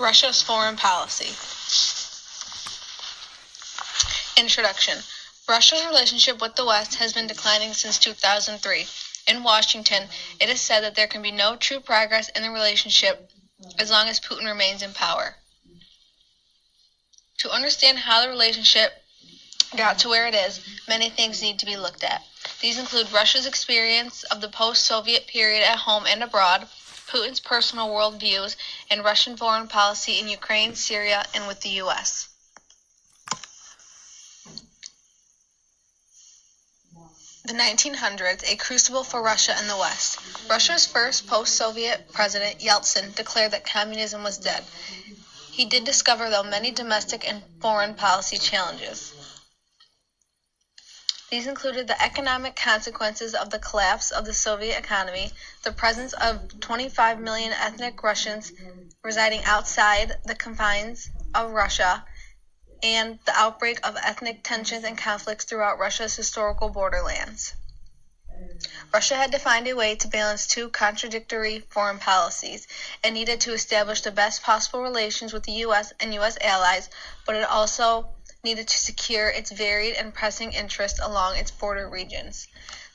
Russia's foreign policy. Introduction. Russia's relationship with the West has been declining since 2003. In Washington, it is said that there can be no true progress in the relationship as long as Putin remains in power. To understand how the relationship got to where it is, many things need to be looked at. These include Russia's experience of the post-Soviet period at home and abroad, Putin's personal worldviews, and Russian foreign policy in Ukraine, Syria, and with the U.S. The 1900s, a crucible for Russia and the West. Russia's first post-Soviet president, Yeltsin, declared that communism was dead. He did discover, though, many domestic and foreign policy challenges. These included the economic consequences of the collapse of the Soviet economy, the presence of 25 million ethnic Russians residing outside the confines of Russia, and the outbreak of ethnic tensions and conflicts throughout Russia's historical borderlands. Russia had to find a way to balance two contradictory foreign policies. It needed to establish the best possible relations with the U.S. and U.S. allies, but it also needed to secure its varied and pressing interests along its border regions.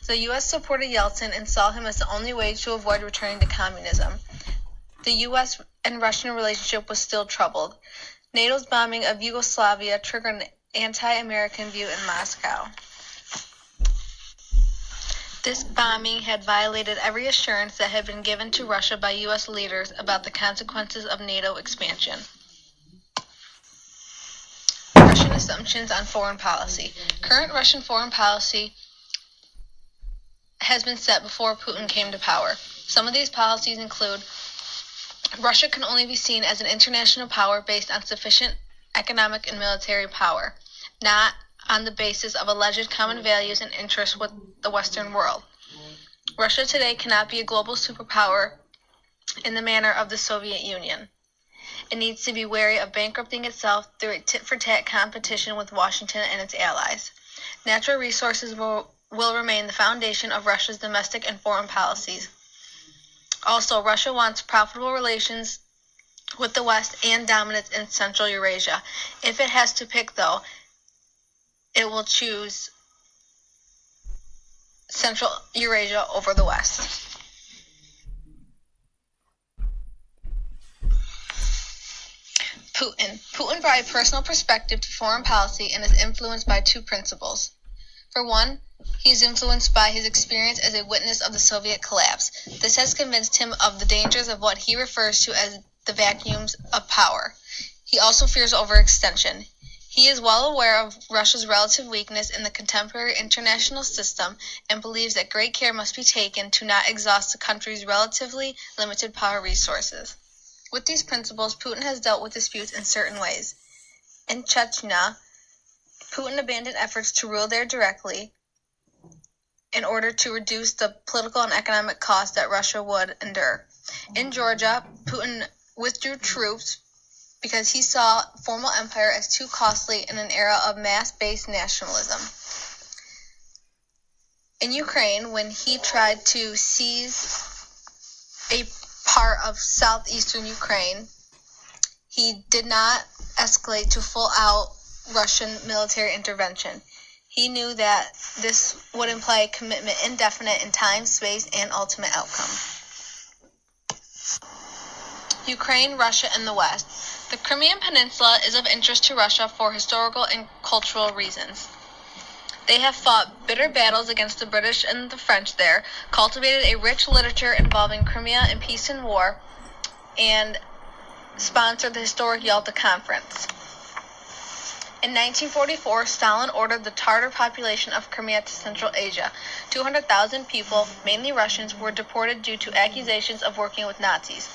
The U.S. supported Yeltsin and saw him as the only way to avoid returning to communism. The U.S. and Russian relationship was still troubled. NATO's bombing of Yugoslavia triggered an anti-American view in Moscow. This bombing had violated every assurance that had been given to Russia by U.S. leaders about the consequences of NATO expansion. Russian assumptions on foreign policy. Current Russian foreign policy has been set before Putin came to power. Some of these policies include Russia can only be seen as an international power based on sufficient economic and military power, not on the basis of alleged common values and interests with the Western world. Russia today cannot be a global superpower in the manner of the Soviet Union. It needs to be wary of bankrupting itself through a tit-for-tat competition with Washington and its allies. Natural resources will remain the foundation of Russia's domestic and foreign policies. Also, Russia wants profitable relations with the West and dominance in Central Eurasia. If it has to pick, though, it will choose Central Eurasia over the West. Putin brought a personal perspective to foreign policy and is influenced by two principles. For one, he is influenced by his experience as a witness of the Soviet collapse. This has convinced him of the dangers of what he refers to as the vacuums of power. He also fears overextension. He is well aware of Russia's relative weakness in the contemporary international system and believes that great care must be taken to not exhaust the country's relatively limited power resources. With these principles, Putin has dealt with disputes in certain ways. In Chechnya, Putin abandoned efforts to rule there directly in order to reduce the political and economic costs that Russia would endure. In Georgia, Putin withdrew troops because he saw formal empire as too costly in an era of mass-based nationalism. In Ukraine, when he tried to seize a part of southeastern Ukraine, he did not escalate to full-out Russian military intervention. He knew that this would imply a commitment indefinite in time, space, and ultimate outcome. Ukraine, Russia, and the West. The Crimean Peninsula is of interest to Russia for historical and cultural reasons. They have fought bitter battles against the British and the French there, cultivated a rich literature involving Crimea in peace and war, and sponsored the historic Yalta Conference. In 1944, Stalin ordered the Tatar population of Crimea to Central Asia. 200,000 people, mainly Russians, were deported due to accusations of working with Nazis.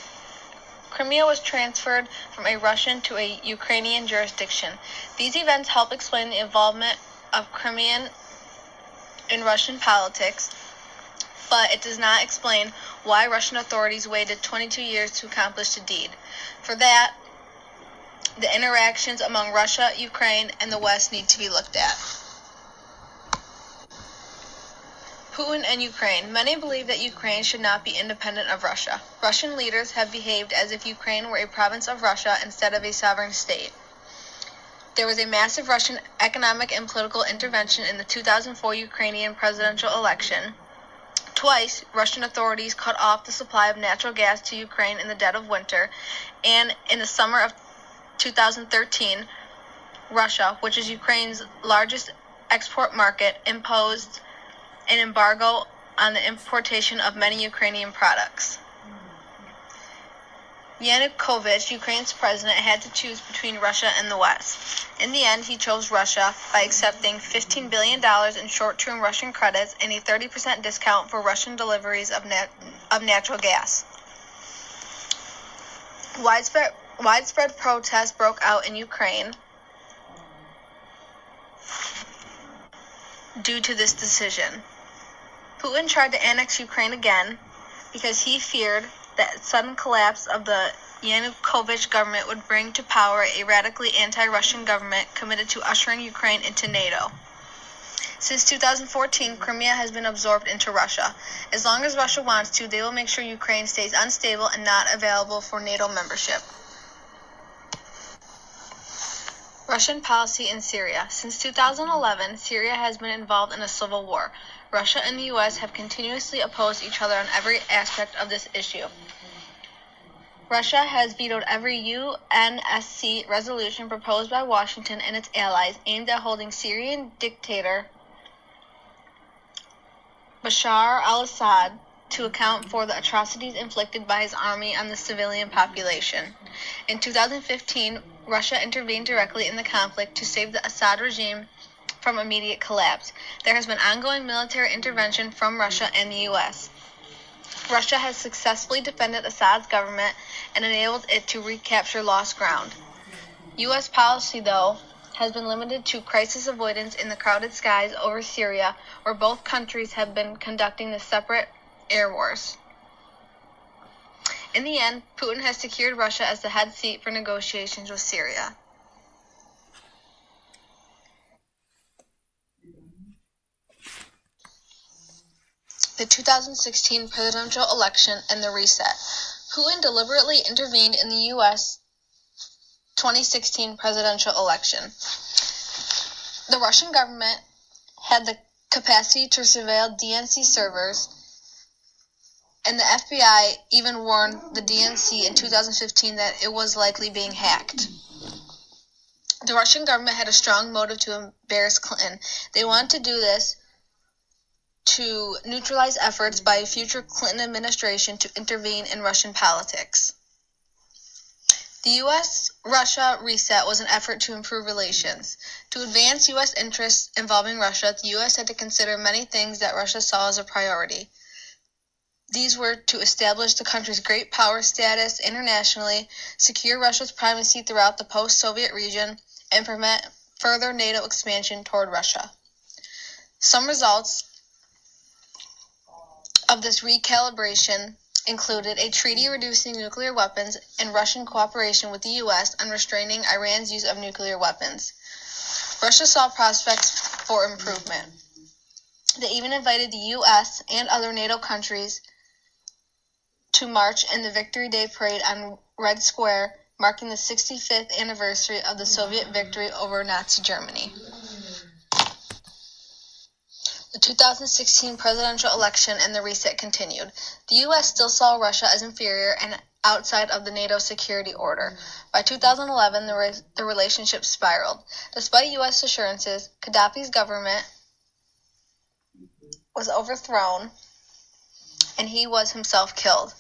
Crimea was transferred from a Russian to a Ukrainian jurisdiction. These events help explain the involvement of Crimean in Russian politics, but it does not explain why Russian authorities waited 22 years to accomplish the deed. For that, the interactions among Russia, Ukraine, and the West need to be looked at. Putin and Ukraine. Many believe that Ukraine should not be independent of Russia. Russian leaders have behaved as if Ukraine were a province of Russia instead of a sovereign state. There was a massive Russian economic and political intervention in the 2004 Ukrainian presidential election. Twice, Russian authorities cut off the supply of natural gas to Ukraine in the dead of winter, and in the summer of 2013, Russia, which is Ukraine's largest export market, imposed an embargo on the importation of many Ukrainian products. Yanukovych, Ukraine's president, had to choose between Russia and the West. In the end, he chose Russia by accepting $15 billion in short-term Russian credits and a 30% discount for Russian deliveries of natural gas. Widespread protests broke out in Ukraine due to this decision. Putin tried to annex Ukraine again because he feared that sudden collapse of the Yanukovych government would bring to power a radically anti-Russian government committed to ushering Ukraine into NATO. Since 2014, Crimea has been absorbed into Russia. As long as Russia wants to, they will make sure Ukraine stays unstable and not available for NATO membership. Russian policy in Syria. Since 2011, Syria has been involved in a civil war. Russia and the U.S. have continuously opposed each other on every aspect of this issue. Russia has vetoed every UNSC resolution proposed by Washington and its allies aimed at holding Syrian dictator Bashar al-Assad to account for the atrocities inflicted by his army on the civilian population. In 2015, Russia intervened directly in the conflict to save the Assad regime from immediate collapse. There has been ongoing military intervention from Russia and the U.S. Russia has successfully defended Assad's government and enabled it to recapture lost ground. U.S. policy, though, has been limited to crisis avoidance in the crowded skies over Syria, where both countries have been conducting the separate air wars. In the end, Putin has secured Russia as the head seat for negotiations with Syria. The 2016 presidential election and the reset. Putin deliberately intervened in the U.S. 2016 presidential election. The Russian government had the capacity to surveil DNC servers, and the FBI even warned the DNC in 2015 that it was likely being hacked. The Russian government had a strong motive to embarrass Clinton. They wanted to do this to neutralize efforts by a future Clinton administration to intervene in Russian politics. The U.S.-Russia reset was an effort to improve relations. To advance U.S. interests involving Russia, the U.S. had to consider many things that Russia saw as a priority. These were to establish the country's great power status internationally, secure Russia's primacy throughout the post-Soviet region, and prevent further NATO expansion toward Russia. Some results of this recalibration included a treaty reducing nuclear weapons and Russian cooperation with the U.S. on restraining Iran's use of nuclear weapons. Russia saw prospects for improvement. They even invited the U.S. and other NATO countries to march in the Victory Day parade on Red Square, marking the 65th anniversary of the Soviet victory over Nazi Germany. The 2016 presidential election and the reset continued. The U.S. still saw Russia as inferior and outside of the NATO security order. By 2011, the relationship spiraled. Despite U.S. assurances, Gaddafi's government was overthrown and he was himself killed.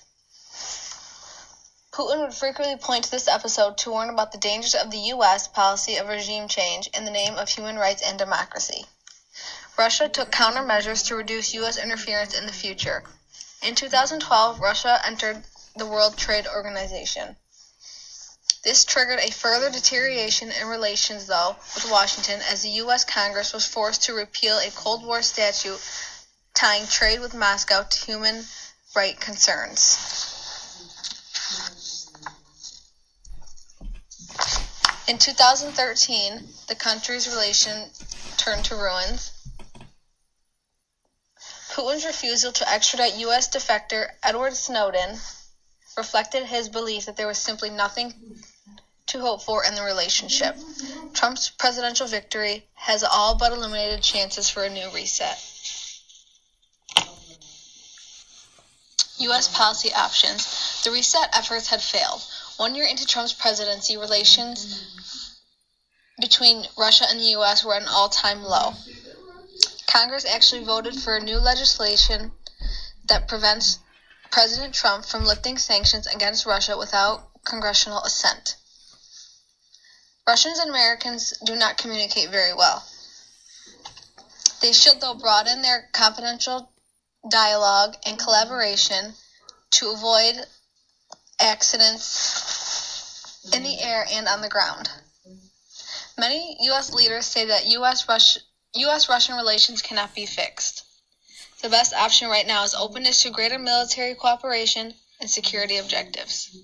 Putin would frequently point to this episode to warn about the dangers of the U.S. policy of regime change in the name of human rights and democracy. Russia took countermeasures to reduce U.S. interference in the future. In 2012, Russia entered the World Trade Organization. This triggered a further deterioration in relations, though, with Washington, as the U.S. Congress was forced to repeal a Cold War statute tying trade with Moscow to human rights concerns. In 2013, the country's relation turned to ruins. Putin's refusal to extradite U.S. defector Edward Snowden reflected his belief that there was simply nothing to hope for in the relationship. Trump's presidential victory has all but eliminated chances for a new reset. U.S. policy options. The reset efforts had failed. 1 year into Trump's presidency, relations between Russia and the U.S. were at an all-time low. Congress actually voted for new legislation that prevents President Trump from lifting sanctions against Russia without congressional assent. Russians and Americans do not communicate very well. They should, though, broaden their confidential dialogue and collaboration to avoid accidents in the air and on the ground. Many U.S. leaders say that U.S.-Russian relations cannot be fixed. The best option right now is openness to greater military cooperation and security objectives.